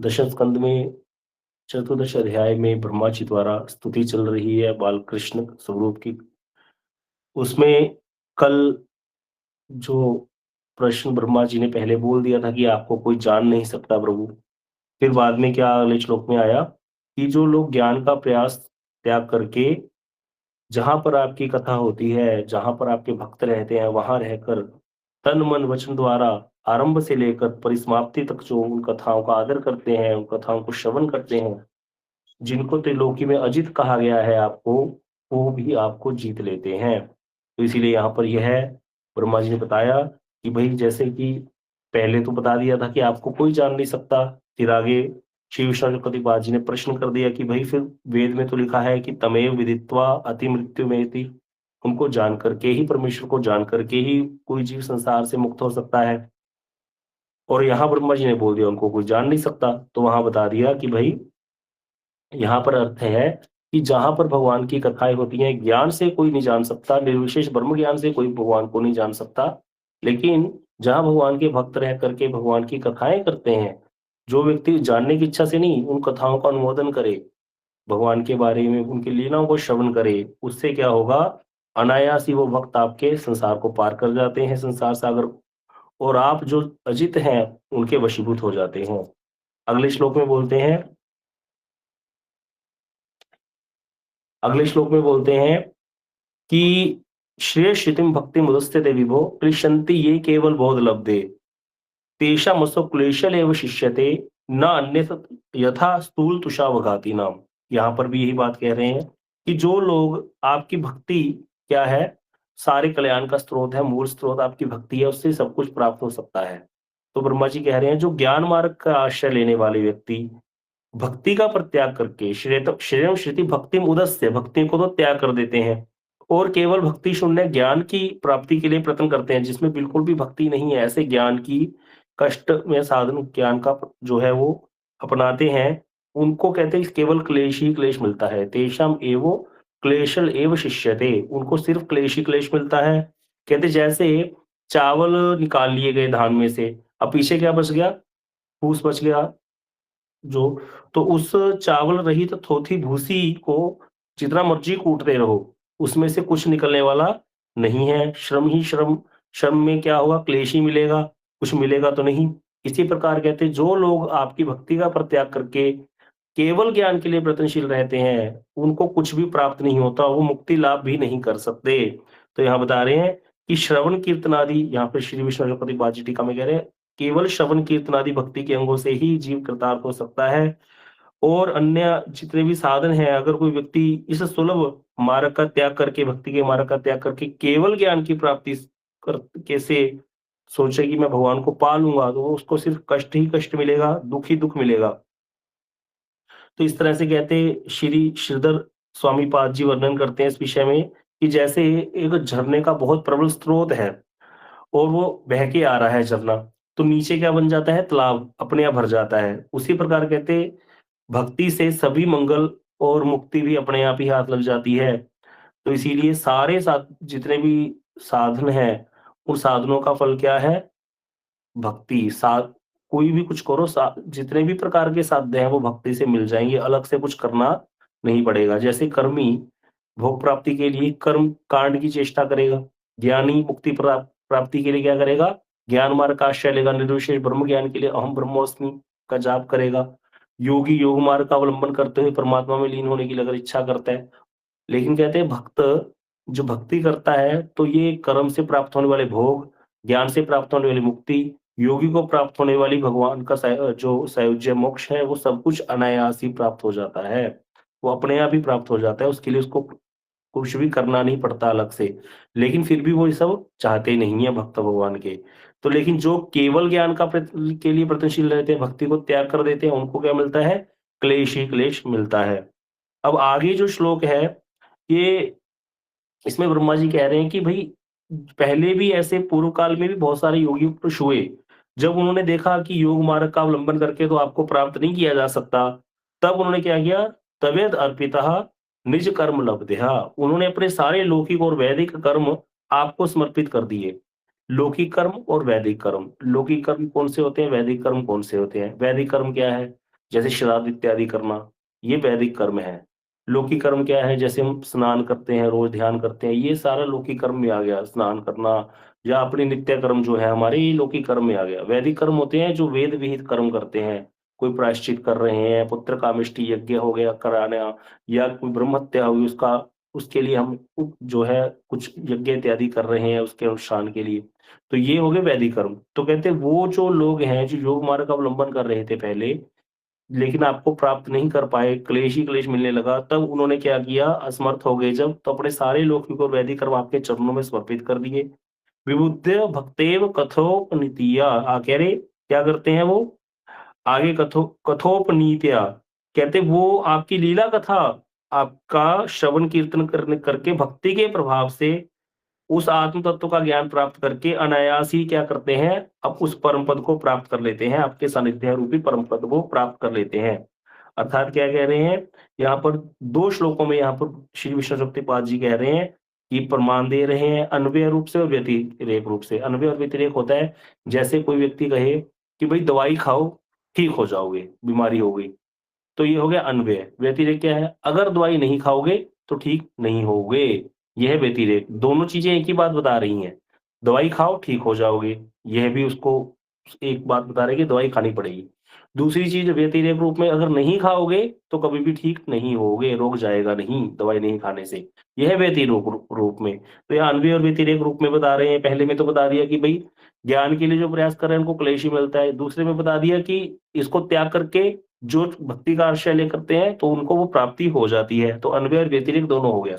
दशम स्कंद में चतुर्दश अध्याय में ब्रह्मा जी द्वारा स्तुति चल रही है बालकृष्ण स्वरूप की। उसमें कल जो प्रश्न ब्रह्मा जी ने पहले बोल दिया था कि आपको कोई जान नहीं सकता प्रभु, फिर बाद में क्या अगले श्लोक में आया कि जो लोग ज्ञान का प्रयास त्याग करके जहां पर आपकी कथा होती है, जहां पर आपके भक्त रहते हैं, वहां रहकर तन मन वचन द्वारा आरंभ से लेकर परिसमाप्ति तक जो उन कथाओं का आदर करते हैं, उन कथाओं को श्रवण करते हैं, जिनको त्रिलोकी में अजित कहा गया है आपको, वो भी आपको जीत लेते हैं। तो इसीलिए यहाँ पर यह ब्रह्मा जी ने बताया कि भाई जैसे कि पहले तो बता दिया था कि आपको कोई जान नहीं सकता, फिर आगे श्री विष्णुपति जी ने प्रश्न कर दिया कि भाई फिर वेद में तो लिखा है कि तमेव विदित्वा अति मृत्यु में उनको जान करके ही, परमेश्वर को जान करके ही कोई जीव संसार से मुक्त हो सकता है। और यहाँ ब्रह्मा जी ने बोल दिया उनको कोई जान नहीं सकता, तो वहां बता दिया कि भाई यहाँ पर अर्थ है कि जहां पर भगवान की कथाएं होती हैं, ज्ञान से कोई नहीं जान सकता, निर्विशेष ब्रह्म ज्ञान से कोई भगवान को नहीं जान सकता। लेकिन जहां भगवान के भक्त रह करके भगवान की कथाएं करते हैं, जो व्यक्ति जानने की इच्छा से नहीं उन कथाओं का अनुमोदन करे, भगवान के बारे में उनकी लीलाओं को श्रवण करे, उससे क्या होगा, अनायास ही वो भक्त आपके संसार को पार कर जाते हैं, संसार सागर, और आप जो अजित हैं उनके वशीभूत हो जाते हैं। अगले श्लोक में बोलते हैं, अगले श्लोक में बोलते हैं कि श्रेय श्रुतिम भक्ति मुदस्ते विभो क्लिशन्ति ये केवल बोध लब्धे तेषामसौ क्लेशल एव शिष्यते न अन्य यथा स्थूल तुषावघाती नाम। यहाँ पर भी यही बात कह रहे हैं कि जो लोग आपकी भक्ति क्या है, सारे कल्याण का स्रोत है, मूल स्रोत आपकी भक्ति है, उससे सब कुछ प्राप्त हो सकता है। तो ब्रह्मा जी कह रहे हैं जो ज्ञान मार्ग का आश्रय लेने वाले व्यक्ति भक्ति का परित्याग करके श्रेयम श्रुति भक्ति उदस्य भक्ति को तो त्याग कर देते हैं और केवल भक्ति शून्य ज्ञान की प्राप्ति के लिए प्रयत्न करते हैं, जिसमें बिल्कुल भी भक्ति नहीं है, ऐसे ज्ञान की कष्ट में साधन ज्ञान का जो है वो अपनाते हैं, उनको कहते हैं केवल क्लेश ही क्लेश मिलता है। तेषाम एवो क्लेशल एव शिष्यते, उनको सिर्फ क्लेश ही क्लेश मिलता है। कहते जैसे चावल निकाल लिए गए धान में से, अब पीछे क्या बच गया, फूस बच गया जो, तो उस चावल रहित थोथी भूसी को जितना मर्जी कूटते रहो, उसमें से कुछ निकलने वाला नहीं है। श्रम ही श्रम, श्रम में क्या होगा, क्लेश ही मिलेगा, कुछ मिलेगा तो नहीं। इसी प्रकार कहते हैं जो लोग आपकी भक्ति का परित्याग करके केवल ज्ञान के लिए प्रयत्नशील रहते हैं, उनको कुछ भी प्राप्त नहीं होता, वो मुक्ति लाभ भी नहीं कर सकते। तो यहाँ बता रहे हैं कि श्रवण कीर्तन आदि, यहाँ पे श्री विष्णु बाजी टीका में कह रहे हैं केवल श्रवण कीर्तन आदि भक्ति के अंगों से ही जीव कृतार्थ हो सकता है। और अन्य जितने भी साधन हैं, अगर कोई व्यक्ति इस सुलभ मार्ग का त्याग करके, भक्ति के मार्ग का त्याग करके केवल ज्ञान की प्राप्ति कर कैसे सोचे कि मैं भगवान को पा लूंगा, तो उसको सिर्फ कष्ट ही कष्ट मिलेगा, दुख ही दुख मिलेगा। तो इस तरह से कहते श्री श्रीधर स्वामी पाद जी वर्णन करते हैं इस विषय में कि जैसे एक झरने का बहुत प्रबल स्रोत है और वो बह के आ रहा है झरना, तो नीचे क्या बन जाता है, तालाब अपने आप भर जाता है। उसी प्रकार कहते भक्ति से सभी मंगल और मुक्ति भी अपने आप ही हाथ लग जाती है। तो इसीलिए सारे जितने भी साधन हैं, उन साधनों का फल क्या है, भक्ति। कोई भी कुछ करो, जितने भी प्रकार के साध्य हैं वो भक्ति से मिल जाएंगे, अलग से कुछ करना नहीं पड़ेगा। जैसे कर्मी भोग प्राप्ति के लिए कर्म कांड की चेष्टा करेगा, ज्ञानी मुक्ति प्राप्ति के लिए क्या करेगा, ज्ञान मार्ग का आश्रय लेगा, निर्विशेष ब्रह्म ज्ञान के लिए अहम ब्रह्मोस्मि का जाप करेगा। योगी योग मार्ग का अवलंबन करते हुए परमात्मा में लीन होने की अगर इच्छा करता है। लेकिन कहते हैं भक्त जो भक्ति करता है, तो ये कर्म से प्राप्त होने वाले भोग, ज्ञान से प्राप्त होने वाली मुक्ति, योगी को प्राप्त होने वाली भगवान का जो सायुज्य मोक्ष है, वो सब कुछ अनायास ही प्राप्त हो जाता है। वो अपने आप ही प्राप्त हो जाता है, उसके लिए उसको कुछ भी करना नहीं पड़ता अलग से। लेकिन फिर भी वो ये सब चाहते नहीं है भक्त भगवान के। तो लेकिन जो केवल ज्ञान का के लिए प्रयत्नशील रहते हैं, भक्ति को त्याग कर देते हैं, उनको क्या मिलता है, क्लेश ही क्लेश मिलता है। अब आगे जो श्लोक है, ये इसमें ब्रह्मा जी कह रहे हैं कि भाई पहले भी ऐसे पूर्व काल में भी बहुत सारे योगी पुरुष हुए, जब उन्होंने देखा कि योग मार्ग का अवलंबन करके तो आपको प्राप्त नहीं किया जा सकता, तब उन्होंने क्या किया, तवेद अर्पितः निज कर्म लब्धया, उन्होंने अपने सारे लौकिक और वैदिक कर्म आपको समर्पित कर दिए। लौकिक कर्म और वैदिक कर्म, लौकिक कर्म कौन से होते हैं, वैदिक कर्म कौन से होते हैं। वैदिक कर्म क्या है, जैसे श्राद्ध इत्यादि करना, ये वैदिक कर्म है। लौकिक कर्म क्या है? जैसे हम स्नान करते हैं, रोज ध्यान करते हैं, ये सारा लौकिक कर्म में आ गया। स्नान करना या अपने नित्य कर्म जो है हमारे, ये लौकिक कर्म में आ गया। वैदिक कर्म होते हैं जो वेद विहित कर्म करते हैं। कोई प्रायश्चित कर रहे हैं, पुत्र कामेष्टि यज्ञ हो गया कराना, या कोई ब्रह्म हत्या हुई उसका, उसके लिए हम जो है कुछ यज्ञ इत्यादि कर रहे हैं उसके अनुष्ठान के लिए। तो ये हो गए वैदिक कर्म। तो कहते हैं वो जो लोग हैं जो योग मार्ग का अवलंबन कर रहे थे पहले, लेकिन आपको प्राप्त नहीं कर पाए, क्लेश ही क्लेश मिलने लगा, तब उन्होंने क्या किया? असमर्थ हो गए जब, तो अपने सारे लौकिक और वैदिक कर्म आपके चरणों में समर्पित कर दिए। विबुद्ध भक्तेव कथोपनीतिया, कह रहे क्या करते हैं वो? आगे कथोपनीत्या, कहते वो आपकी लीला कथा, आपका श्रवण कीर्तन करने करके भक्ति के प्रभाव से उस आत्म तत्व का ज्ञान प्राप्त करके अनायास ही क्या करते हैं? अब उस परम पद को प्राप्त कर लेते हैं, आपके सानिध्य रूपी परम पद को प्राप्त कर लेते हैं। अर्थात क्या कह रहे हैं? यहाँ पर 2 श्लोकों में यहाँ पर श्री विष्णु शक्तिपाद जी कह रहे हैं कि प्रमाण दे रहे हैं अन्वय रूप से और व्यतिरेक रूप से। अन्वय और व्यतिरेक होता है, जैसे कोई व्यक्ति कहे कि भई दवाई खाओ, ठीक हो जाओगे, बीमारी हो गई। तो ये हो गया अन्वय। व्यतिरेक क्या है? अगर दवाई नहीं खाओगे तो ठीक नहीं होगे, ये है व्यतिरेक। दोनों चीज़ें एक ही बात बता रही हैं। दवाई खाओ ठीक हो जाओगे, यह भी उसको एक बात बता रहे हैं कि दवाई खानी पड़ेगी। दूसरी चीज़ व्यतिरेक रूप में, अगर नहीं खाओगे तो कभी भी ठीक नहीं होगे, रोग जाएगा नहीं दवाई नहीं खाने से। यह है व्यतिरेक रूप में। तो यहाँ अन्वय और व्यतिरेक रूप में बता रहे हैं। पहले में तो बता दिया कि भई ज्ञान के लिए जो प्रयास कर रहे हैं उनको क्लेश ही मिलता है। दूसरे में बता दिया कि इसको त्याग करके जो भक्ति का आश्रय करते हैं तो उनको वो प्राप्ति हो जाती है। तो अन्वय और व्यतिरेक दोनों हो गया।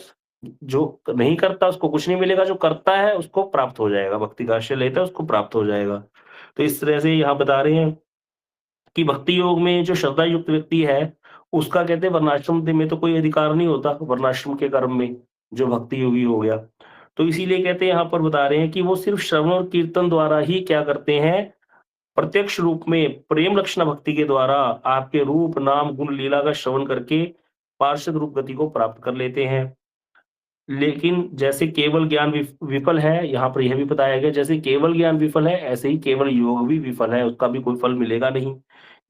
जो नहीं करता उसको कुछ नहीं मिलेगा, जो करता है उसको प्राप्त हो जाएगा, भक्ति का आश्रय लेता है उसको प्राप्त हो जाएगा। तो इस तरह से यहाँ बता रहे हैं कि भक्ति योग में जो श्रद्धा युक्त व्यक्ति है, उसका कहते हैं वर्णाश्रम में तो कोई अधिकार नहीं होता, वर्णाश्रम के कर्म में, जो भक्ति योगी हो गया। तो इसीलिए कहते हैं यहाँ पर बता रहे हैं कि वो सिर्फ श्रवण और कीर्तन द्वारा ही क्या करते हैं? प्रत्यक्ष रूप में प्रेम लक्षणा भक्ति के द्वारा आपके रूप, नाम, गुण, लीला का श्रवण करके पार्षद रूप गति को प्राप्त कर लेते हैं। लेकिन जैसे केवल ज्ञान विफल है, यहाँ पर यह भी बताया गया, जैसे केवल ज्ञान विफल है, ऐसे ही केवल योग भी विफल है, उसका भी कोई फल मिलेगा नहीं।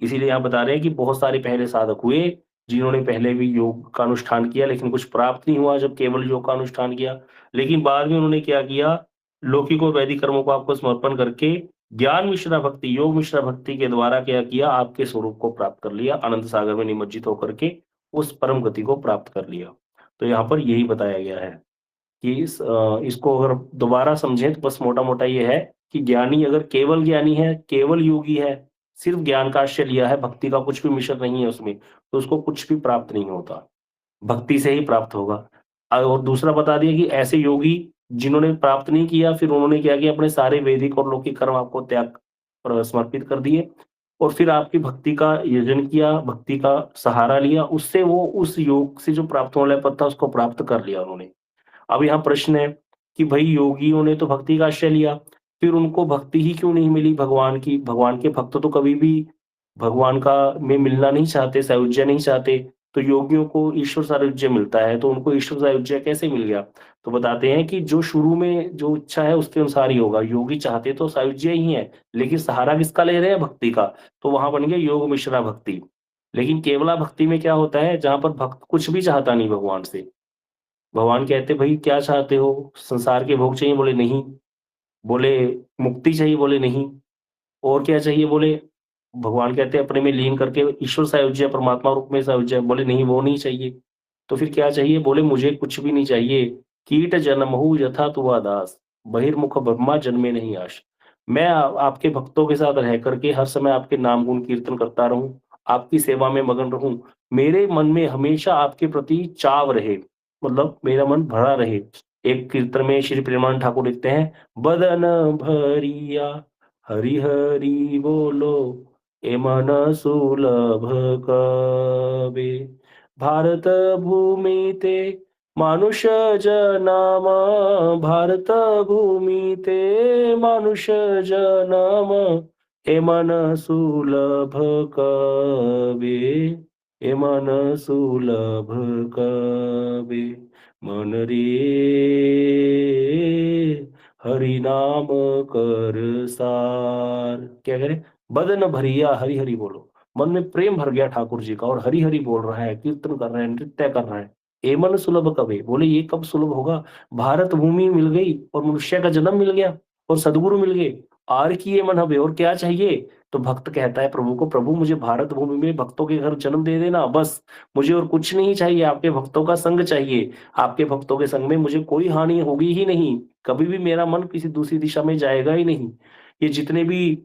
इसीलिए यहाँ बता रहे हैं कि बहुत सारे पहले साधक हुए, जिन्होंने पहले भी योग का अनुष्ठान किया, लेकिन कुछ प्राप्त नहीं हुआ जब केवल योग का अनुष्ठान किया। लेकिन बाद में उन्होंने क्या किया? लौकिक और वैदिक कर्मों को आपको समर्पण करके ज्ञान मिश्रा भक्ति, योग मिश्रा भक्ति के द्वारा क्या किया? आपके स्वरूप को प्राप्त कर लिया, अनंत सागर में निमज्जित होकर के उस परम गति को प्राप्त कर लिया। तो यहाँ पर यही बताया गया है कि इसको अगर दोबारा समझें तो बस मोटा-मोटा ये है कि ज्ञानी अगर केवल ज्ञानी है, केवल योगी है, सिर्फ ज्ञान का आश्रय लिया है, भक्ति का कुछ भी मिश्रण नहीं है उसमें, तो उसको कुछ भी प्राप्त नहीं होता। भक्ति से ही प्राप्त होगा। और दूसरा बता दिया कि ऐसे योगी जिन्होंने प्राप्त नहीं किया, फिर उन्होंने क्या किया? अपने सारे वैदिक और लौकिक कर्म आपको समर्पित कर दिए और फिर आपकी भक्ति का यजन किया, भक्ति का सहारा लिया, उससे वो उस योग से जो प्राप्त होने वाला पद था उसको प्राप्त कर लिया उन्होंने। अब यहाँ प्रश्न है कि भई योगियों ने तो भक्ति का आश्रय लिया, फिर उनको भक्ति ही क्यों नहीं मिली भगवान की? भगवान के भक्त तो कभी भी भगवान का में मिलना नहीं चाहते, सायुज्य नहीं चाहते, तो योगियों को ईश्वर सायुज्य मिलता है, तो उनको ईश्वर सायुज्य कैसे मिल गया? तो बताते हैं कि जो शुरू में जो इच्छा है उसके अनुसार ही होगा। योगी चाहते तो सायुज्य ही है, लेकिन सहारा किसका ले रहे हैं? भक्ति का। तो वहाँ बन गया योग मिश्रा भक्ति। लेकिन केवला भक्ति में क्या होता है? जहाँ पर भक्त कुछ भी चाहता नहीं भगवान से। भगवान कहते भई क्या चाहते हो? संसार के भोग चाहिए? बोले नहीं। बोले मुक्ति चाहिए? बोले नहीं। और क्या चाहिए? बोले भगवान कहते हैं अपने में लीन करके ईश्वर सायुज्य, परमात्मा रूप में सायुज्य। बोले नहीं वो नहीं चाहिए। तो फिर क्या चाहिए? बोले मुझे कुछ भी नहीं चाहिए। कीट जन्महु यथा तुवा दास, बहिर्मुख ब्रह्मा जन्मे नहीं आश। मैं आपके भक्तों के साथ रह करके हर समय आपके नाम गुण कीर्तन करता रहूँ, आपकी सेवा में मगन रहूँ। मेरे मन में हमेशा आपके प्रति चाव रहे, मतलब मेरा मन भरा रहे। एक कीर्तन में श्री प्रेमानंद ठाकुर लिखते हैं, बदन भरिया हरि हरि बोलो, ए मन सुलभ कबे। भारत भूमीते मानुष जन्म, भारत भूमीते मानुष जन्म, हे मन सुलभ कबे, हे मन सुलभ कबे। मन रे हरि नाम कर सार। क्या करें? बदन भरिया हरि हरि बोलो, मन में प्रेम भर गया ठाकुर जी का और हरि हरि बोल रहा है, कीर्तन कर रहा है, नृत्य कर रहा है। "ए मन सुलभ कबे", बोले ये कब सुलभ होगा? भारत भूमि मिल गई और मनुष्य का जन्म मिल गया और सद्गुरु मिल गए। आर किए मन हबे, और क्या चाहिए? तो भक्त कहता है प्रभु को, "प्रभु मुझे भारत भूमि में भक्तों के घर जन्म दे देना बस। मुझे और कुछ नहीं चाहिए, आपके भक्तों का संग चाहिए। आपके भक्तों के संग में मुझे कोई हानि होगी ही नहीं। कभी भी मेरा मन किसी दूसरी दिशा में जाएगा ही नहीं। ये जितने भी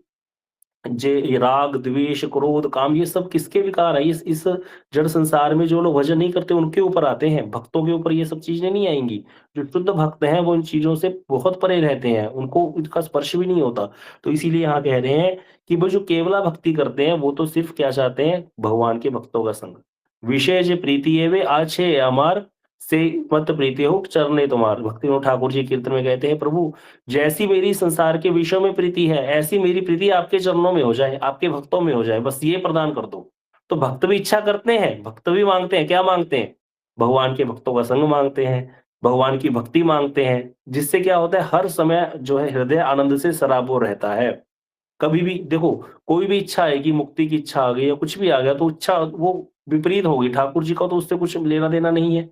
ये राग, द्वेष, क्रोध, काम, ये सब किसके विकार है? इस जड़ संसार में जो लोग भजन नहीं करते उनके ऊपर आते हैं, भक्तों के ऊपर ये सब चीज़ें नहीं आएँगी। जो शुद्ध भक्त हैं वो इन चीज़ों से बहुत परे रहते हैं, उनको इनका स्पर्श भी नहीं होता। तो इसीलिए यहाँ कह रहे हैं कि वो जो केवला भक्ति करते हैं वो तो सिर्फ़ क्या चाहते हैं? भगवान के भक्तों का संग। विषय जे प्रीति एवे आछे अमार, से मत प्रीति हो चरणे तुम्हार। भक्ति विनोद ठाकुर जी कीर्तन में कहते हैं, प्रभु जैसी मेरी संसार के विषयों में प्रीति है, ऐसी मेरी प्रीति आपके चरणों में हो जाए, आपके भक्तों में हो जाए, बस ये प्रदान कर दो। तो भक्त भी इच्छा करते हैं, भक्त भी माँगते हैं, क्या माँगते हैं? भगवान के भक्तों का संग माँगते हैं, भगवान की भक्ति माँगते हैं, जिससे क्या होता है हर समय जो है हृदय आनंद से सराबोर रहता है। कभी भी देखो, कोई भी इच्छा आएगी, मुक्ति की इच्छा आ गई या कुछ भी आ गया तो इच्छा वो विपरीत होगी। ठाकुर जी का तो उससे कुछ लेना-देना नहीं है,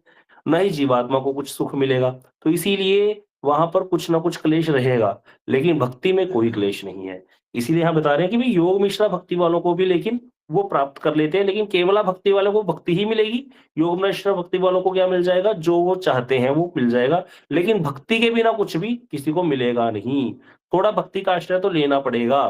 ना ही जीवात्मा को कुछ सुख मिलेगा। तो इसीलिए वहाँ पर कुछ ना कुछ क्लेश रहेगा, लेकिन भक्ति में कोई क्लेश नहीं है। इसीलिए यहाँ बता रहे हैं कि भई योग मिश्रा भक्ति वालों को भी लेकिन वो प्राप्त कर लेते हैं, लेकिन केवला भक्ति वालों को भक्ति ही मिलेगी। योग मिश्रा भक्ति वालों को क्या मिल जाएगा? जो वो चाहते हैं वो मिल जाएगा, लेकिन भक्ति के बिना कुछ भी किसी को मिलेगा नहीं। थोड़ा भक्ति का आश्रय तो लेना पड़ेगा।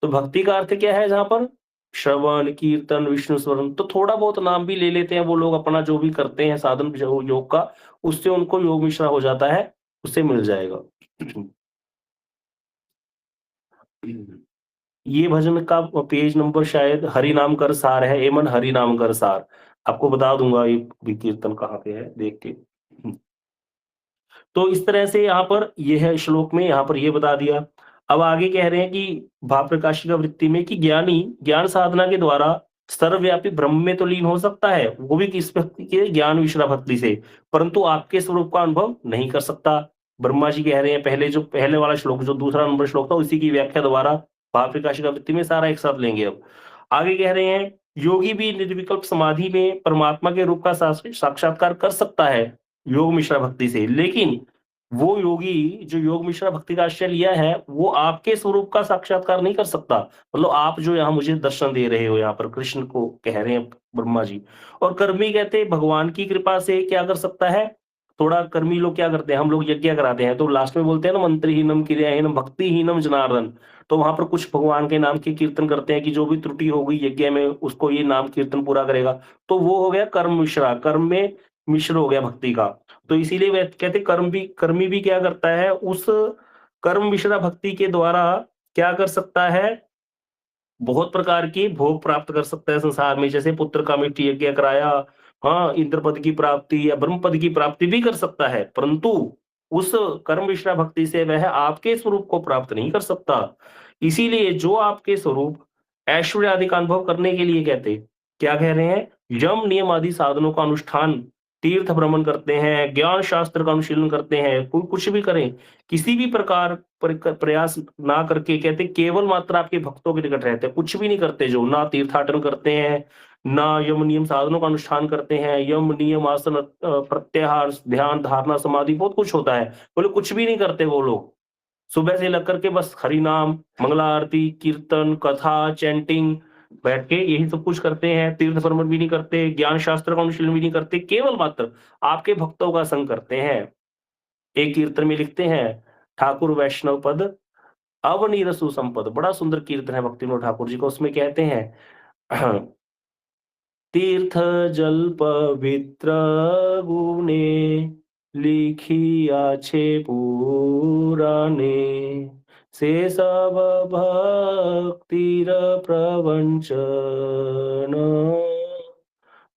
तो भक्ति का अर्थ क्या है जहाँ पर? श्रवण, कीर्तन, विष्णु स्मरण, तो थोड़ा बहुत नाम भी ले लेते हैं वो लोग अपना जो भी करते हैं साधन जो योग का, उससे उनको योग मिश्रा हो जाता है, उससे मिल जाएगा। ये भजन का पेज नंबर शायद हरि नाम कर सार है, एमन हरि नाम कर सार। आपको बता दूँगा ये भी कीर्तन कहाँ पे है देख के। तो इस तरह से यहाँ पर ये है श्लोक में यहाँ पर ये बता दिया। अब आगे कह रहे हैं कि भाव प्रकाशिका वृत्ति में कि ज्ञानी ज्ञान साधना के द्वारा सर्वव्यापी ब्रह्म में तो लीन हो सकता है, वो भी किस भक्ति के ज्ञान मिश्रा भक्ति से, परंतु आपके स्वरूप का अनुभव नहीं कर सकता। ब्रह्मा जी कह रहे हैं पहले जो पहले वाला श्लोक जो दूसरा नंबर श्लोक था उसी की व्याख्या दोबारा भाव प्रकाशिका वृत्ति में सारा एक साथ लेंगे अब। आगे कह रहे हैं योगी भी निर्विकल्प समाधि में परमात्मा के रूप का साक्षात्कार कर सकता है योग मिश्रा भक्ति से, लेकिन वो योगी जो योग मिश्रा भक्ति का आश्रय लिया है, वो आपके स्वरूप का साक्षात्कार नहीं कर सकता। मतलब आप जो यहाँ मुझे दर्शन दे रहे हो यहाँ पर कृष्ण को कह रहे हैं ब्रह्मा जी। और कर्मी कहते हैं भगवान की कृपा से क्या कर सकता है? थोड़ा कर्मी लोग क्या करते हैं, हम लोग यज्ञ कराते हैं तो लास्ट में बोलते हैं ना मंत्रहीनम क्रियाहीनम भक्तिहीनम जनार्दन। तो वहां पर कुछ भगवान के नाम के कीर्तन करते हैं कि जो भी त्रुटि हो गई यज्ञ में उसको ये नाम कीर्तन पूरा करेगा। तो वो हो गया कर्म मिश्रा, कर्म में मिश्र हो गया भक्ति का। तो इसीलिए वे कहते कर्मी भी क्या करता है उस कर्म मिश्रा भक्ति के द्वारा क्या कर सकता है? बहुत प्रकार की भोग प्राप्त कर सकता है संसार में, जैसे पुत्र कामेष्टि यज्ञ कराया, हाँ, इंद्र पद की प्राप्ति या ब्रह्म पद की प्राप्ति भी कर सकता है, परंतु उस कर्म मिश्रा भक्ति से वह आपके स्वरूप को प्राप्त नहीं कर सकता। इसीलिए जो आपके स्वरूप ऐश्वर्य आदि का अनुभव करने के लिए कहते, क्या कह रहे हैं? यम नियम आदि साधनों का अनुष्ठान, तीर्थ भ्रमण करते हैं, ज्ञान शास्त्र का अनुशीलन करते हैं, कोई कुछ भी करें, किसी भी प्रकार प्रयास ना करके कहते केवल मात्र आपके भक्तों के निकट रहते हैं, कुछ भी नहीं करते जो, ना तीर्थाटन करते हैं, ना यम नियम साधनों का अनुष्ठान करते हैं, यम नियम आसन प्रत्याहार, ध्यान, धारणा, समाधि बहुत कुछ होता है। बोले कुछ भी नहीं करते वो लोग। सुबह से लग करके बस हरि नाम, मंगला आरती, कीर्तन, कथा, चैंटिंग बैठ के यही सब कुछ करते हैं, तीर्थ भ्रमण भी नहीं करते, ज्ञान शास्त्र का अनुशीलन भी नहीं करते, केवल मात्र आपके भक्तों का संग करते हैं। एक कीर्तन में लिखते हैं, ठाकुर वैष्णव पद अवनीरसु संपद, बड़ा सुंदर कीर्तन है भक्ति विनोद ठाकुर जी का, उसमें कहते हैं तीर्थ जल पवित्र गुणे लिखिया छे पुराणे से सब भक्तिर प्रवंचन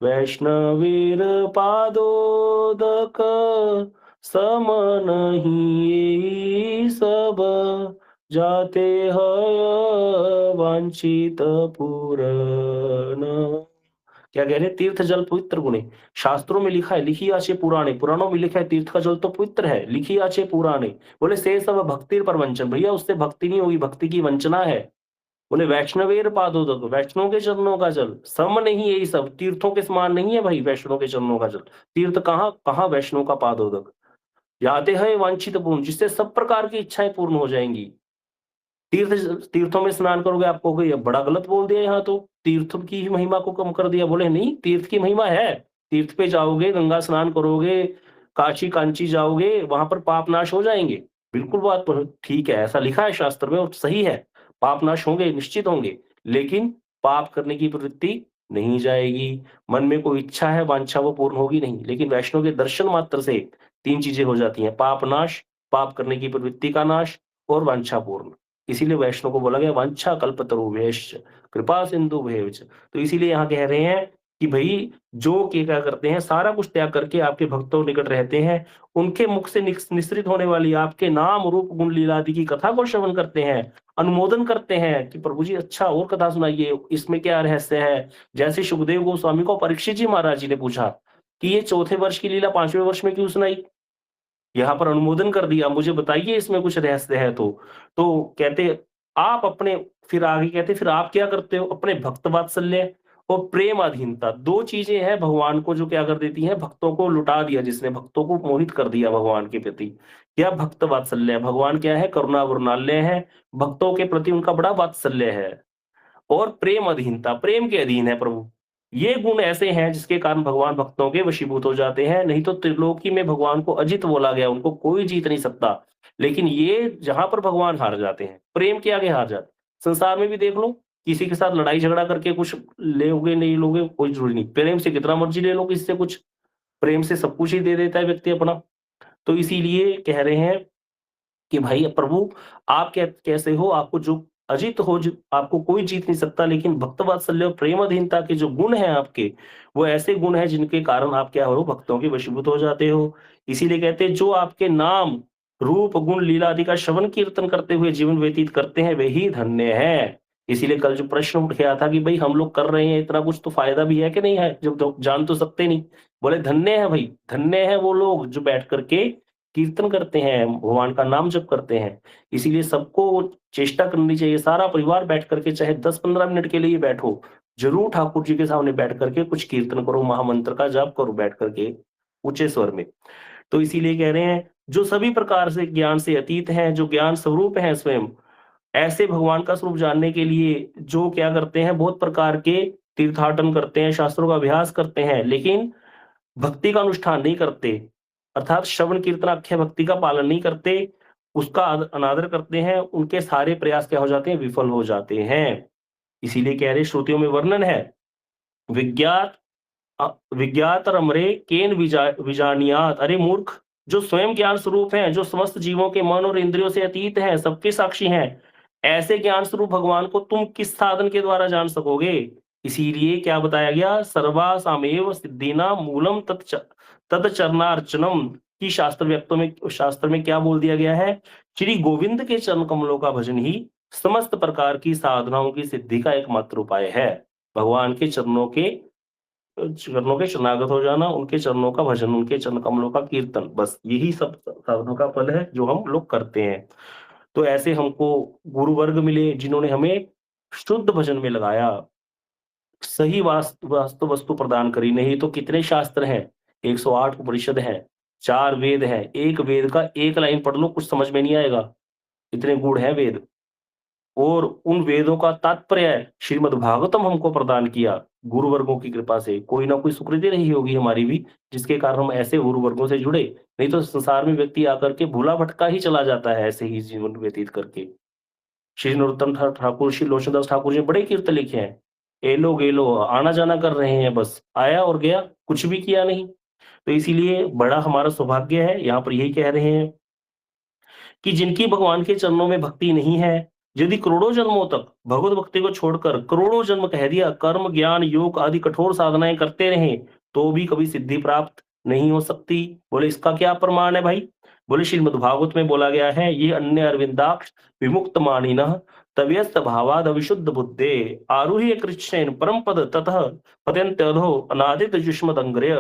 वैष्णवीर पादोदक सम नहीं सब जाते है वांछित पूरन। क्या कह रहे हैं? तीर्थ जल पवित्र गुणे, शास्त्रों में लिखा है लिखी आछे पुराणे, पुराणों में लिखा है तीर्थ का जल तो पवित्र है, लिखी आछे पुराणे, बोले से सब भक्ति प्रवंचन, भैया उससे भक्ति नहीं होगी, भक्ति की वंचना है। बोले वैष्णवेर पादोदक, वैष्णव के चरणों का जल, सम नहीं यही सब, तीर्थों के समान नहीं है भाई वैष्णव के चरणों का जल। तीर्थ कहाँ कहाँ वैष्णव का पादोदक। याते है वांछित पूर्ण, जिससे सब प्रकार की इच्छाएं पूर्ण हो जाएंगी। तीर्थों में स्नान करोगे, आप कहोगे ये बड़ा गलत बोल दिया, यहाँ तो तीर्थ की ही महिमा को कम कर दिया। बोले नहीं, तीर्थ की महिमा है। तीर्थ पे जाओगे, गंगा स्नान करोगे, काशी कांची जाओगे, वहां पर पाप नाश हो जाएंगे। बिल्कुल बात पर ठीक है, ऐसा लिखा है शास्त्र में और सही है। पाप नाश होंगे, निश्चित होंगे, लेकिन पाप करने की प्रवृत्ति नहीं जाएगी। मन में कोई इच्छा है, वांछा, वो पूर्ण होगी नहीं। लेकिन वैष्णव के दर्शन मात्र से तीन चीजें हो जाती हैं: पाप नाश, पाप करने की प्रवृत्ति का नाश और वांछा पूर्ण। इसीलिए वैष्णव को बोला गया वांछा कल्पतरुभ्यश्च कृपा सिंधुभ्यश्च। तो इसीलिए यहाँ कह रहे हैं कि भई जो के क्या करते हैं, सारा कुछ त्याग करके आपके भक्तों निकट रहते हैं, उनके मुख से निस्सृत होने वाली आपके नाम, रूप, गुण, लीला आदि की कथा को श्रवण करते हैं, अनुमोदन करते हैं कि प्रभु जी अच्छा और कथा सुनाइए, इसमें क्या रहस्य है? जैसे सुखदेव गोस्वामी को परीक्षित जी महाराज जी ने पूछा कि ये चौथे वर्ष की लीला 5वें वर्ष में क्यों सुनाई? यहाँ पर अनुमोदन कर दिया, मुझे बताइए इसमें कुछ रहस्य है तो। तो कहते आप अपने, फिर आगे कहते फिर आप क्या करते हो? अपने भक्त वात्सल्य और प्रेम अधीनता, 2 चीज़ें हैं भगवान को जो क्या कर देती हैं, भक्तों को लुटा दिया, जिसने भक्तों को मोहित कर दिया भगवान के प्रति। क्या भक्त वात्सल्य है, भगवान क्या है? करुणा वरुणालय है, भक्तों के प्रति उनका बड़ा वात्सल्य है। और प्रेम अधीनता, प्रेम के अधीन है प्रभु। ये गुण ऐसे हैं जिसके कारण भगवान भक्तों के वशीभूत हो जाते हैं, नहीं तो त्रिलोकी में भगवान को अजित बोला गया, उनको कोई जीत नहीं सकता। लेकिन ये जहाँ पर भगवान हार जाते हैं, प्रेम के आगे हार जाते हैं। संसार में भी देख लो, किसी के साथ लड़ाई झगड़ा करके कुछ लोगे नहीं लोगे कोई ज़रूरी नहीं, प्रेम से कितना मर्ज़ी ले लो किसी से कुछ, प्रेम से सब कुछ ही दे देता है व्यक्ति अपना। तो इसीलिए कह रहे हैं कि भाई प्रभु आप कैसे हो, आपको जो अजित हो, जो आपको कोई जीत नहीं सकता, लेकिन भक्त वात्सल्य और प्रेम अधीनता के जो गुण हैं आपके, वो ऐसे गुण हैं जिनके कारण आप क्या हो, भक्तों के वशीभूत हो जाते हो। इसीलिए कहते हैं जो आपके नाम, रूप, गुण, लीला आदि का श्रवण कीर्तन करते हुए जीवन व्यतीत करते हैं, वे ही धन्य हैं। इसीलिए कल जो प्रश्न उठ गया था कि भई हम लोग कर रहे हैं इतना कुछ, तो फायदा भी है कि नहीं है? जब तो जान तो सकते नहीं। बोले धन्य है भई, धन्य है वो लोग जो बैठ कर के कीर्तन करते हैं, भगवान का नाम जप करते हैं। इसीलिए सबको चेष्टा करनी चाहिए, सारा परिवार बैठ करके चाहे 10-15 मिनट के लिए बैठो, ज़रूर ठाकुर जी के सामने बैठ करके कुछ कीर्तन करो, महामंत्र का जाप करो बैठ करके, ऊँचे स्वर में। तो इसीलिए कह रहे हैं, जो सभी प्रकार से ज्ञान से अतीत हैं, जो ज्ञान स्वरूप हैं स्वयं, ऐसे भगवान का स्वरूप जानने के लिए जो क्या करते हैं, बहुत प्रकार के तीर्थाटन करते हैं, शास्त्रों का अभ्यास करते हैं, लेकिन भक्ति का अनुष्ठान नहीं करते, अर्थात श्रवण कीर्तनाख्य भक्ति का पालन नहीं करते, उसका अनादर करते हैं, उनके सारे प्रयास क्या हो जाते हैं, विफल हो जाते हैं। इसीलिए कह रहे श्रुतियों में वर्णन है, विज्ञात विज्ञातरमरे केन विजानीयात, अरे मूर्ख, जो स्वयं ज्ञान स्वरूप हैं, जो समस्त जीवों के मन और इंद्रियों से अतीत हैं, सबके साक्षी हैं, ऐसे ज्ञान स्वरूप भगवान को तुम किस साधन के द्वारा जान सकोगे? इसीलिए क्या बताया गया, सर्वासामेव सिद्धीनां मूलम तत्चरणार्चनम, की शास्त्र में क्या बोल दिया गया है, श्री गोविंद के चरण कमलों का भजन ही समस्त प्रकार की साधनाओं की सिद्धि का एकमात्र उपाय है। भगवान के चरणों के शरणागत हो जाना, उनके चरणों का भजन, उनके चरण कमलों का कीर्तन, बस यही सब साधनों का फल है जो हम लोग करते हैं। तो ऐसे हमको गुरु वर्ग मिले जिन्होंने हमें शुद्ध भजन में लगाया, सही वास्तु वस्तु प्रदान करी। नहीं तो कितने शास्त्र हैं, 108 उपनिषद हैं, 4 वेद हैं, एक वेद का एक लाइन पढ़ लो कुछ समझ में नहीं आएगा, इतने गूढ़ हैं वेद। और उन वेदों का तात्पर्य श्रीमद् भागवतम हमको प्रदान किया गुरु वर्गों की कृपा से। कोई ना कोई सुकृति रही होगी हमारी भी, जिसके कारण हम ऐसे गुरु वर्गों से जुड़े, नहीं तो संसार में व्यक्ति आकर के भूला भटका ही चला जाता है ऐसे ही जीवन व्यतीत करके। श्री नरोत्तम ठाकुर, श्री लोचनदास ठाकुर जी ने बड़े कीर्तन लिखे हैं, एलो गेलो आना जाना कर रहे हैं, बस आया और गया, कुछ भी किया नहीं। तो इसीलिए बड़ा हमारा सौभाग्य है, यहाँ पर यही कह रहे हैं कि जिनकी भगवान के चरणों में भक्ति नहीं है, यदि करोड़ों जन्मों तक भगवत भक्ति को छोड़कर करोड़ों जन्म कह दिया कर्म, ज्ञान, योग आदि कठोर साधनाएं करते रहे, तो भी कभी सिद्धि प्राप्त नहीं हो सकती। बोले इसका क्या प्रमाण है भाई? बोले श्रीमद् भागवत में बोला गया है, ये अन्य अरविंदाक्ष विमुक्त मानिनः तव्यस्त भावाद अविशुद्ध बुद्धे आरुह्य कृच्छ्रेण परम पद ततः पत्यन्त्यधो अनादित युष्मदंग्रय।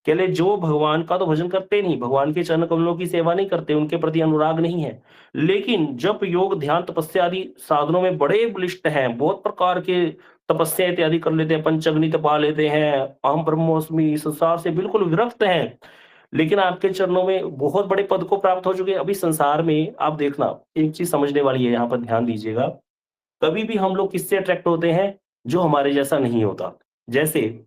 कहले जो भगवान का तो भजन करते नहीं, भगवान के चरण कमलों की सेवा नहीं करते, उनके प्रति अनुराग नहीं है। लेकिन जप, योग, ध्यान, तपस्या आदि साधनों में बड़े बलिष्ठ हैं, बहुत प्रकार के तपस्या इत्यादि कर लेते हैं, पंचअग्नि तपा लेते हैं, अहम ब्रह्मोस्मि, संसार से बिल्कुल विरक्त हैं। लेकिन आपके चरणों में बहुत बड़े पद को प्राप्त हो चुके हैं। अभी संसार में आप देखना, एक चीज़ समझने वाली है, यहाँ पर ध्यान दीजिएगा। कभी भी हम लोग किससे अट्रैक्ट होते हैं? जो हमारे जैसा नहीं होता। जैसे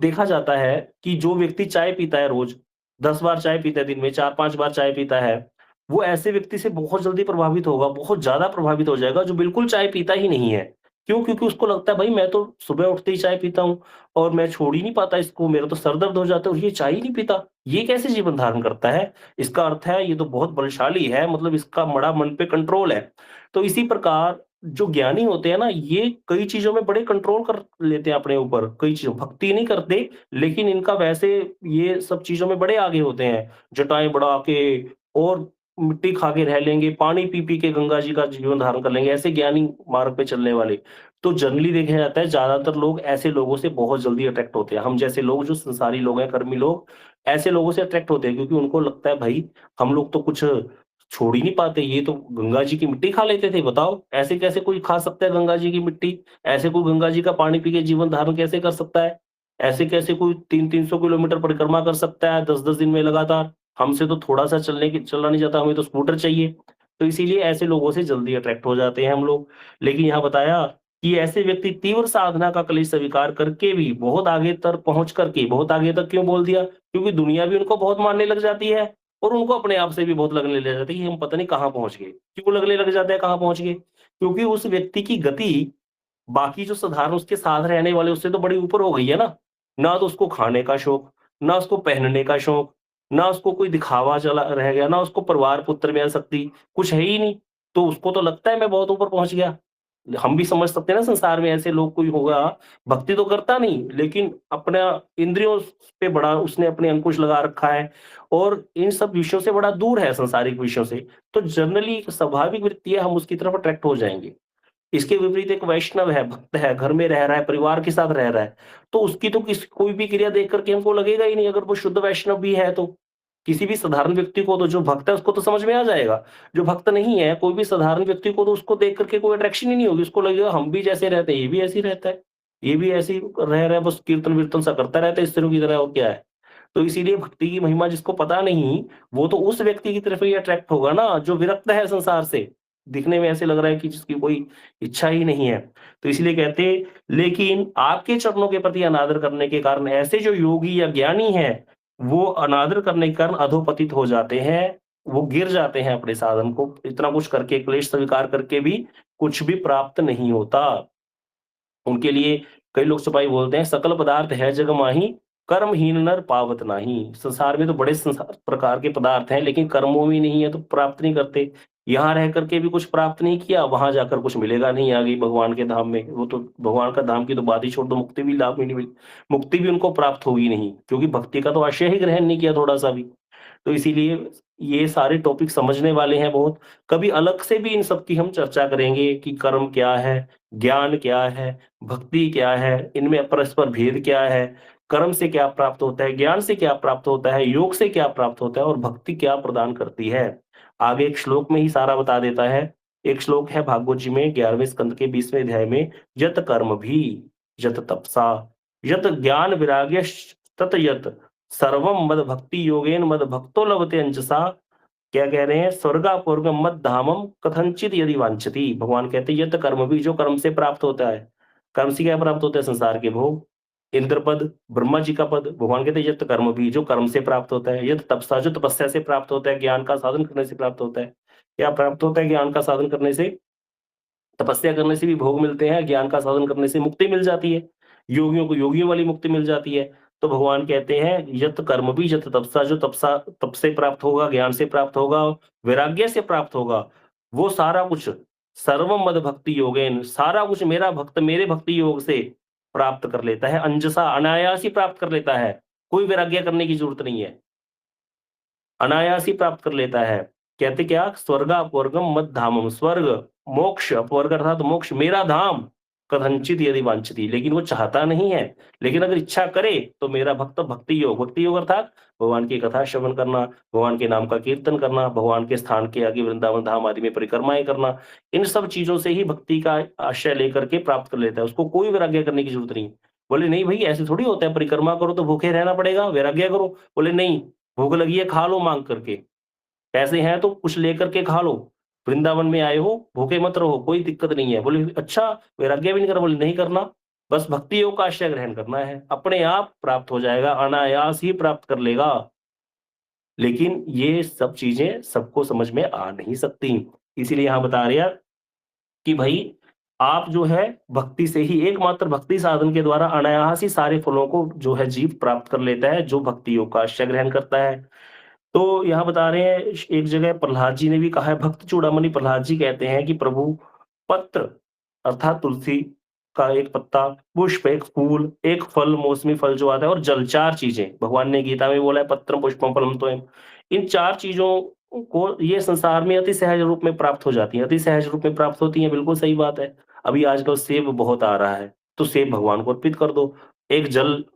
देखा जाता है कि जो व्यक्ति चाय पीता है रोज, 10 बार चाय पीता है दिन में, 4-5 बार चाय पीता है, वो ऐसे व्यक्ति से बहुत जल्दी प्रभावित होगा, बहुत ज़्यादा प्रभावित हो जाएगा जो बिल्कुल चाय पीता ही नहीं है। क्यों? क्योंकि उसको लगता है भाई मैं तो सुबह उठते ही चाय पीता हूँ और मैं छोड़ ही नहीं पाता इसको, मेरा तो सर दर्द हो जाता है और ये चाय ही नहीं पीता। ये कैसे जीवन धारण करता है? इसका अर्थ है ये तो बहुत बलशाली है, मतलब इसका बड़ा मन पे कंट्रोल है। तो इसी प्रकार जो ज्ञानी होते हैं ना, ये कई चीज़ों में बड़े कंट्रोल कर लेते हैं अपने ऊपर, कई चीज़ों भक्ति नहीं करते, लेकिन इनका वैसे ये सब चीज़ों में बड़े आगे होते हैं। जटाएँ बढ़ा के और मिट्टी खा के रह लेंगे, पानी पी-पी के गंगा जी का जीवन धारण कर लेंगे, ऐसे ज्ञानी मार्ग पे चलने वाले। तो जनरली देखा जाता है ज़्यादातर लोग ऐसे लोगों से बहुत जल्दी अट्रैक्ट होते हैं। हम जैसे लोग जो संसारी लोग हैं, कर्मी लोग, ऐसे लोगों से अट्रैक्ट होते हैं क्योंकि उनको लगता है भाई हम लोग तो कुछ छोड़ ही नहीं पाते, ये तो गंगा जी की मिट्टी खा लेते थे, बताओ ऐसे कैसे कोई खा सकता है गंगा जी की मिट्टी? ऐसे कोई गंगा जी का पानी पी के जीवन धारण कैसे कर सकता है? ऐसे कैसे कोई 300-300 किलोमीटर परिक्रमा कर सकता है 10-10 दिन में लगातार? हमसे तो थोड़ा-सा चलना नहीं जाता, हमें तो स्कूटर चाहिए। तो इसीलिए ऐसे लोगों से जल्दी अट्रैक्ट हो जाते हैं हम लोग। लेकिन यहाँ बताया कि ऐसे व्यक्ति तीव्र साधना का क्लेश स्वीकार करके भी बहुत आगे तक पहुँच करके, बहुत आगे तक क्यों बोल दिया? क्योंकि दुनिया भी उनको बहुत मानने लग जाती है। और उनको अपने आप से भी बहुत लगने लग जाता है कि हम पता नहीं कहाँ पहुँच गए। क्यों लगने लग जाता है कहाँ पहुँच गए? क्योंकि उस व्यक्ति की गति बाकी जो साधारण उसके साथ रहने वाले उससे तो बड़ी ऊपर हो गई है ना। ना तो उसको खाने का शौक, ना उसको पहनने का शौक, ना उसको कोई दिखावा चला रह गया, ना उसको परिवार पुत्र में आसक्ति, कुछ है ही नहीं। तो उसको तो लगता है मैं बहुत ऊपर पहुँच गया। हम भी समझ सकते हैं ना संसार में ऐसे लोग कोई होगा, भक्ति तो करता नहीं, लेकिन अपना इंद्रियों पे बड़ा उसने अपने अंकुश लगा रखा है और इन सब विषयों से बड़ा दूर है सांसारिक विषयों से। तो जनरली एक स्वाभाविक वृत्ति है हम उसकी तरफ अट्रैक्ट हो जाएँगे। इसके विपरीत एक वैष्णव है, भक्त है, घर में रह रहा है, परिवार के साथ रह रहा है, तो उसकी तो कोई भी क्रिया देख कर के हमको लगेगा ही नहीं अगर वो शुद्ध वैष्णव भी है तो। किसी भी साधारण व्यक्ति को तो जो भक्त है उसको तो समझ में आ जाएगा। जो भक्त नहीं है, कोई भी साधारण व्यक्ति को तो उसको देख कर के कोई अट्रैक्शन ही नहीं होगी, उसको लगेगा हम भी जैसे रहते हैं, ये भी ऐसे ही रहता है। ये भी ऐसे ही रह रहा है, बस कीर्तन-वीर्तन सा करता रहता है स्त्रियों की तरह और क्या है। तो इसीलिए भक्ति की महिमा जिसको पता नहीं, वो तो उस व्यक्ति की तरफ ही अट्रैक्ट होगा ना, जो विरक्त है संसार से। दिखने में ऐसे लग रहा है कि जिसकी कोई इच्छा ही नहीं है। तो इसलिए कहते लेकिन आपके चरणों के प्रति अनादर करने के कारण ऐसे जो योगी या ज्ञानी हैं, वो अनादर करने के कारण अधोपतित हो जाते हैं, वो गिर जाते हैं अपने साधन को इतना कुछ करके, क्लेश स्वीकार करके भी कुछ भी प्राप्त नहीं होता। उनके लिए कई लोग सिपाही बोलते हैं सकल पदार्थ है जग माही, कर्महीन नर पावत नाहीं। संसार में तो बड़े संसार प्रकार के पदार्थ हैं लेकिन कर्मों में नहीं है तो प्राप्त नहीं करते। यहाँ रह करके भी कुछ प्राप्त नहीं किया, वहां जाकर कुछ मिलेगा नहीं आगे भगवान के धाम में। वो तो भगवान का धाम की तो बात ही छोड़ दो, मुक्ति भी लाभ भी नहीं मिली, मुक्ति भी उनको प्राप्त होगी नहीं क्योंकि भक्ति का तो आशय ही ग्रहण नहीं किया थोड़ा सा भी। तो इसीलिए ये सारे टॉपिक समझने वाले हैं बहुत। कभी अलग से भी इन सब की हम चर्चा करेंगे कि कर्म क्या है, ज्ञान क्या है, भक्ति क्या है, इनमें परस्पर भेद क्या है, कर्म से क्या प्राप्त होता है, ज्ञान से क्या प्राप्त होता है, योग से क्या प्राप्त होता है और भक्ति क्या प्रदान करती है। आगे एक श्लोक में ही सारा बता देता है। एक श्लोक है भागवत जी में 11वें स्कंद के 20वें अध्याय में, यत कर्म भी, यत तपसा, यत ज्ञान वैराग्यश्च तत यत सर्वम मद भक्ति योगेन मद भक्तो लभते अंजसा। क्या कह रहे हैं? स्वर्गापूर्वम मद धामम कथंचित यदि वांछति। भगवान कहते हैं यत कर्म भी, जो कर्म से प्राप्त होता है। कर्म से क्या प्राप्त होता है? संसार के भोग, इंद्र पद, ब्रह्मा जी का पद। भगवान कहते हैं यत कर्म भी, जो कर्म से प्राप्त होता है। यत तपसा, जो तपस्या से प्राप्त होता है, ज्ञान का साधन करने से प्राप्त होता है। क्या प्राप्त होता है ज्ञान का साधन करने से? तपस्या करने से भी भोग मिलते हैं, ज्ञान का साधन करने से मुक्ति मिल जाती है। योगियों को योगियों वाली मुक्ति मिल जाती है। तो भगवान कहते हैं यत कर्म भी यत तपसा, जो तप से प्राप्त होगा, ज्ञान से प्राप्त होगा, वैराग्य से प्राप्त होगा, वो सारा कुछ सर्वम मद भक्ति योगेन, सारा कुछ मेरा भक्त मेरे भक्ति योग से प्राप्त कर लेता है। अंजसा, अनायास ही प्राप्त कर लेता है। कोई वैराग्य करने की जरूरत नहीं है। अनायास ही प्राप्त कर लेता है। कहते क्या? स्वर्गापवर्गम मद धामम, स्वर्ग, मोक्ष, अपवर्ग अर्थात मोक्ष, मेरा धाम, कथंचित यदि वांछति, लेकिन वो चाहता नहीं है। लेकिन अगर इच्छा करे तो मेरा भक्त भक्ति योग अर्थात भगवान की कथा श्रवण करना, भगवान के नाम का कीर्तन करना, भगवान के स्थान के आगे वृंदावन धाम आदि में परिक्रमाएँ करना, इन सब चीज़ों से ही भक्ति का आश्रय लेकर के प्राप्त कर लेता है। उसको कोई वैराग्य करने की ज़रूरत नहीं। बोले नहीं भई ऐसे थोड़ी होता है, परिक्रमा करो तो भूखे रहना पड़ेगा, वैराग्य करो। बोले नहीं, भूख लगी है खा लो माँग करके, पैसे हैं तो कुछ लेकर के खा लो। वृंदावन में आए हो, भूखे मत रहो, कोई दिक्कत नहीं है। बोले अच्छा वैराग्य भी नहीं करना? बोले नहीं करना, बस भक्ति योग का आश्रय ग्रहण करना है, अपने आप प्राप्त हो जाएगा, अनायास ही प्राप्त कर लेगा। लेकिन ये सब चीज़ें सबको समझ में आ नहीं सकती। इसीलिए यहाँ बता रहे हैं कि भई आप जो है भक्ति से ही एकमात्र भक्ति साधन के द्वारा अनायास ही सारे फलों को जो है जीव प्राप्त कर लेता है, जो भक्ति योग का आश्रय ग्रहण करता है। तो यहाँ बता रहे हैं एक जगह प्रहलाद जी ने भी कहा है, भक्त चूड़ामणि प्रहलाद जी कहते हैं कि प्रभु पत्र अर्थात तुलसी का एक पत्ता, पुष्प एक फूल, एक फल मौसमी फल जो आता है और जल 4 चीज़ें भगवान ने गीता में बोला है पत्रम पुष्पम फलम तोयम। इन 4 चीज़ों को ये संसार में अति सहज रूप में प्राप्त हो जाती हैं, अति सहज रूप में प्राप्त होती हैं, बिल्कुल सही बात है। अभी आजकल सेब बहुत आ रहा है, तो सेब भगवान को अर्पित कर दो। एक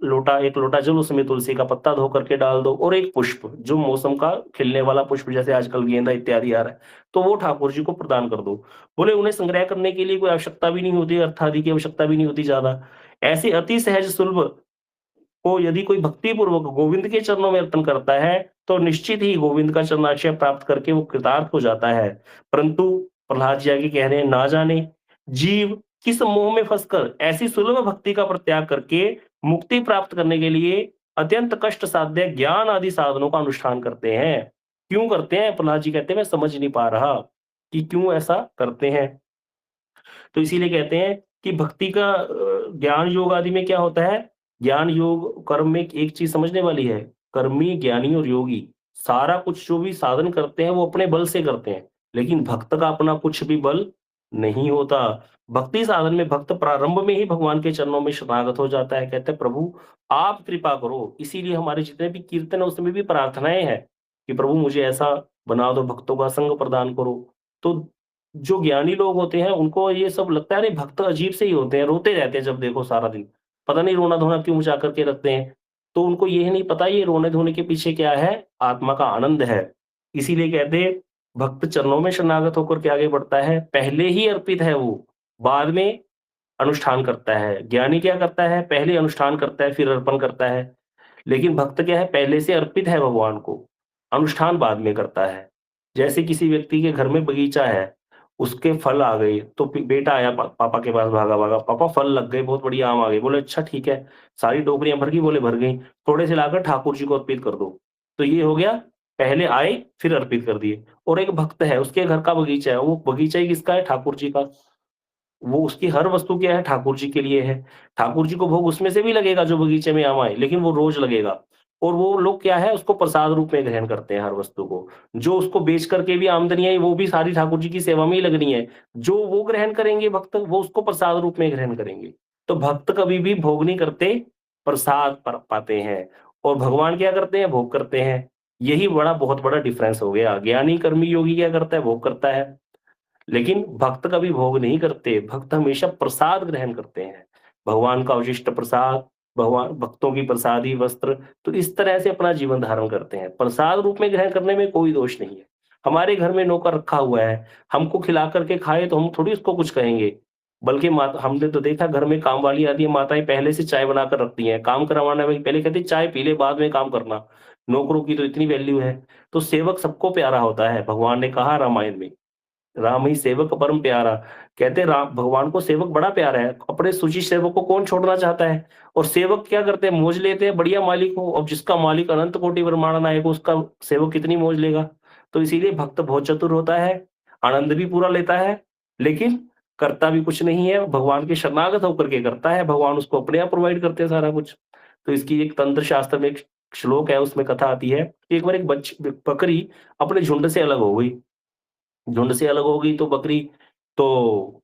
लोटा जल उसमें तुलसी का पत्ता धो करके डाल दो और एक पुष्प जो मौसम का खिलने वाला पुष्प जैसे आजकल गेंदा इत्यादि आ रहा है, तो वो ठाकुर जी को प्रदान कर दो। बोले उन्हें संग्रह करने के लिए कोई आवश्यकता भी नहीं होती, अर्थ आदि की आवश्यकता भी नहीं होती ज़्यादा। ऐसे अति सहज सुलभ को यदि कोई भक्तिपूर्वक गोविंद के चरणों में अर्पण करता है, तो निश्चित ही गोविंद का चरणाश्रय प्राप्त करके वो कृतार्थ हो जाता है। परंतु प्रहलाद जी आगे कह रहे हैं, ना जाने जीव किस मोह में फँसकर ऐसी सुलभ भक्ति का परित्याग करके मुक्ति प्राप्त करने के लिए अत्यंत कष्ट साध्य ज्ञान आदि साधनों का अनुष्ठान करते हैं। क्यों करते हैं? प्रहलाद जी कहते हैं मैं समझ नहीं पा रहा कि क्यों ऐसा करते हैं। तो इसीलिए कहते हैं कि भक्ति का ज्ञान योग आदि में क्या होता है? ज्ञान योग कर्म में एक चीज़ समझने वाली है, कर्मी, ज्ञानी और योगी सारा कुछ जो भी साधन करते हैं वो अपने बल से करते हैं, लेकिन भक्त का अपना कुछ भी बल नहीं होता। भक्ति साधन में भक्त प्रारंभ में ही भगवान के चरणों में शरणागत हो जाता है, कहते हैं प्रभु आप कृपा करो। इसीलिए हमारे जितने भी कीर्तन है उसमें भी प्रार्थनाएँ हैं कि प्रभु मुझे ऐसा बना दो, भक्तों का संग प्रदान करो। तो जो ज्ञानी लोग होते हैं उनको ये सब लगता है अरे भक्त अजीब से ही होते हैं, रोते रहते हैं जब देखो सारा दिन। पता नहीं रोना-धोना क्यों मचा कर के रखते हैं। तो उनको ये नहीं पता ये रोने-धोने के पीछे क्या है, आत्मा का आनंद है। इसीलिए कहते हैं भक्त चरणों में शरणागत होकर के आगे बढ़ता है, पहले ही अर्पित है वो, बाद में अनुष्ठान करता है। ज्ञानी क्या करता है, पहले अनुष्ठान करता है फिर अर्पण करता है। लेकिन भक्त क्या है, पहले से अर्पित है भगवान को, अनुष्ठान बाद में करता है। जैसे किसी व्यक्ति के घर में बगीचा है, उसके फल आ गए, तो बेटा आया पापा के पास भागा-भागा, "पापा फल लग गए, बहुत बढ़िया आम आ गए।" बोले, "अच्छा ठीक है।" सारी टोकरियाँ भर गई? बोले, "भर गई।" "थोड़े से लाकर ठाकुर जी को अर्पित कर दो।" तो ये हो गया, पहले आए, फिर अर्पित कर दिए। और एक भक्त है, उसके घर का बगीचा है, वो बगीचा ही किसका है? ठाकुर जी का। वो उसकी हर वस्तु क्या है? ठाकुर जी के लिए है। ठाकुर जी को भोग उसमें से भी लगेगा जो बगीचे में आम आए, लेकिन वो रोज़ लगेगा। और वो लोग क्या है उसको प्रसाद रूप में ग्रहण करते हैं हर वस्तु को। जो उसको बेच कर के भी आमदनी आई वो भी सारी ठाकुर जी की सेवा में ही लगनी है। जो वो ग्रहण करेंगे भक्त वो उसको प्रसाद रूप में ग्रहण करेंगे। तो भक्त कभी भी भोग नहीं करते, प्रसाद पर पाते हैं। और भगवान क्या करते हैं? भोग करते हैं। यही बहुत बड़ा डिफरेंस हो गया। ज्ञानी, कर्मी, योगी क्या करता है? भोग करता है। लेकिन भक्त कभी भोग नहीं करते, भक्त हमेशा प्रसाद ग्रहण करते हैं। भगवान का उचिष्ट प्रसाद, भगवान भक्तों की प्रसादी वस्त्र, तो इस तरह से अपना जीवन धारण करते हैं। प्रसाद रूप में ग्रहण करने में कोई दोष नहीं है। हमारे घर में नौकर रखा हुआ है, हमको खिला कर के खाए तो हम थोड़ी उसको कुछ कहेंगे। बल्कि माता हमने तो देखा घर में काम वाली आती है, माताएँ पहले से चाय बनाकर रखती हैं। काम करवाने में पहले कहती है चाय पी ले बाद में काम करना। नौकरों की तो इतनी वैल्यू है। तो सेवक सबको प्यारा होता है। भगवान ने कहा रामायण में राम ही सेवक परम प्यारा। कहते राम भगवान को सेवक बड़ा प्यारा है। अपने सूची सेवक को कौन छोड़ना चाहता है? और सेवक क्या करते हैं? मौज लेते हैं बढ़िया मालिक हो। अब जिसका मालिक अनंत कोटि ब्रह्मांड नायक हो उसका सेवक कितनी मौज लेगा? तो इसीलिए भक्त बहुत चतुर होता है, आनंद भी पूरा लेता है, लेकिन करता भी कुछ नहीं है। भगवान के शरणागत होकर के करता है, भगवान उसको अपने आप प्रोवाइड करते हैं सारा कुछ। तो इसकी एक तंत्र शास्त्र में एक श्लोक है, उसमें कथा आती है कि एक बार एक बकरी अपने झुंड से अलग हो गई। झुंड से अलग हो गई तो बकरी तो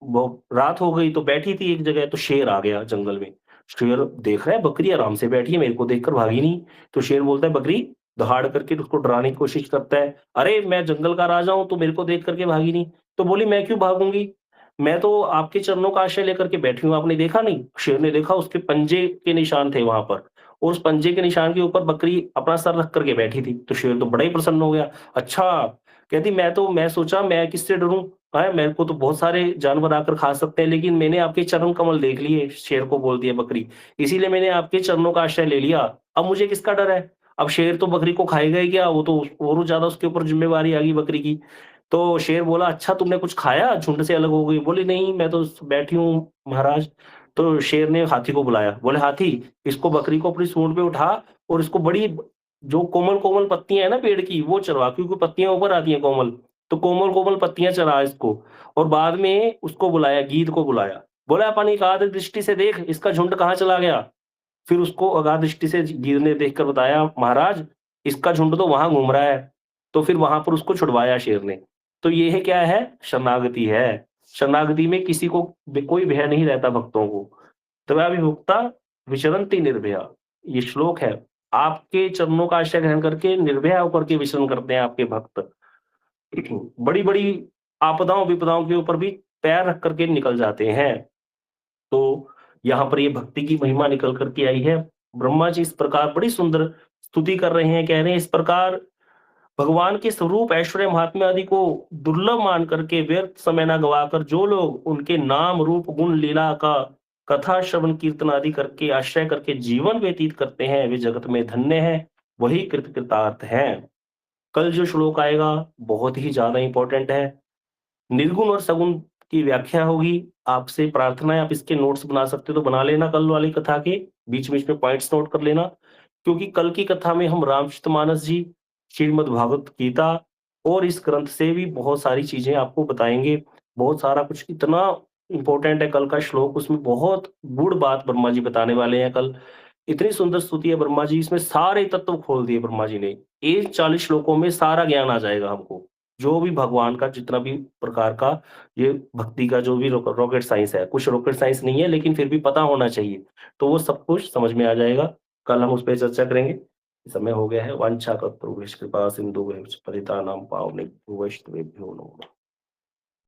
वो रात हो गई तो बैठी थी एक जगह तो शेर आ गया जंगल में। शेर देख रहा है बकरी आराम से बैठी है, मेरे को देखकर भागी नहीं। तो शेर बोलता है बकरी दहाड़ करके उसको डराने की कोशिश करता है। अरे मैं जंगल का राजा हूँ, तू मेरे को देख करके भागी नहीं। तो बोली मैं क्यों भागूँगी? मैं तो आपके चरणों का आश्रय लेकर के बैठी हूँ, आपने देखा नहीं? शेर ने देखा उसके पंजे के निशान थे वहाँ पर और उस पंजे के निशान के ऊपर बकरी अपना सर रख कर के बैठी थी। तो शेर तो बड़ा ही प्रसन्न हो गया। अच्छा, कहती मैं सोचा मैं किससे डरूँ? मेरे को तो बहुत सारे जानवर आकर खा सकते हैं, लेकिन मैंने आपके चरण कमल देख लिए, शेर को बोलती है बकरी। इसीलिए मैंने आपके चरणों का आश्रय ले लिया। अब मुझे किसका डर है? अब शेर तो बकरी को खाएगा ही क्या? वो तो और ज़्यादा उसके ऊपर ज़िम्मेवारी आ गई बकरी की। तो शेर बोला, "अच्छा तुमने कुछ खाया? झुंड से अलग हो गई।" बोली, "नहीं, मैं तो बैठी हूँ महाराज।" तो शेर ने हाथी को बुलाया। बोले, "हाथी, इसको बकरी को अपनी सूँड पे उठा और इसको बड़ी जो कोमल-कोमल पत्तियाँ हैं ना पेड़ की, वो चरवा क्योंकि पत्तियाँ ऊपर आती हैं कोमल। तो कोमल-कोमल पत्तियाँ चरा इसको।" और बाद में उसको बुलाया, गीध को बुलाया। बोला, "अपन एक आध दृष्टि से देख, इसका झुंड कहाँ चला गया?" फिर उसको अगाध दृष्टि से गिर ने देखकर बताया, "महाराज, इसका झुंड तो वहाँ घूम रहा है।" तो फिर वहाँ पर उसको छुड़वाया शेर ने। तो ये है क्या है? शरणागति है। शरणागति में किसी को कोई भय नहीं रहता भक्तों को। "त्वया विचरन्ति निर्भया" ये श्लोक है। आपके चरणों का आश्रय ग्रहण करके निर्भय होकर के विचरण करते हैं आपके भक्त। बड़ी-बड़ी आपदाओं-विपदाओं के ऊपर भी पैर रख कर के निकल जाते हैं। तो यहाँ पर ये भक्ति की महिमा निकल कर के आई है। ब्रह्मा जी इस प्रकार बड़ी सुंदर स्तुति कर रहे हैं, कह रहे हैं इस प्रकार भगवान के स्वरूप, ऐश्वर्य, महात्म्य आदि को दुर्लभ मान करके व्यर्थ समय ना गवाकर जो लोग उनके नाम, रूप, गुण, लीला का कथा, श्रवण, कीर्तन आदि करके आश्रय करके जीवन व्यतीत करते हैं, वे जगत में धन्य हैं, वही कृतार्थ हैं। कल जो श्लोक आएगा बहुत ही ज़्यादा इम्पोर्टेंट है। निर्गुण और सगुण की व्याख्या होगी। आपसे प्रार्थना है आप इसके नोट्स बना सकते हो तो बना लेना कल वाली कथा के, बीच-बीच में पॉइंट्स नोट कर लेना। क्योंकि कल की कथा में हम रामचरितमानस जी, श्रीमद् भागवत गीता और इस ग्रंथ से भी बहुत सारी चीज़ें आपको बताएँगे। बहुत सारा कुछ इतना इम्पोर्टेंट है कल का श्लोक, उसमें बहुत गूढ़ बात ब्रह्मा जी बताने वाले हैं कल। इतनी सुंदर स्तुति है ब्रह्मा जी, इसमें सारे तत्व खोल दिए ब्रह्मा जी ने। इन 40 श्लोकों में सारा ज्ञान आ जाएगा हमको। जो भी भगवान का जितना भी प्रकार का ये भक्ति का जो भी रॉकेट साइंस है, कुछ रॉकेट साइंस नहीं है लेकिन फिर भी पता होना चाहिए। तो वो सब कुछ समझ में आ जाएगा। कल हम उस पे चर्चा करेंगे। समय हो गया है। वांछाकल्पतरुभ्यश्च कृपा सिंधुभ्यश्च पतितानां पावनेभ्यो वैष्णवेभ्यो नमः।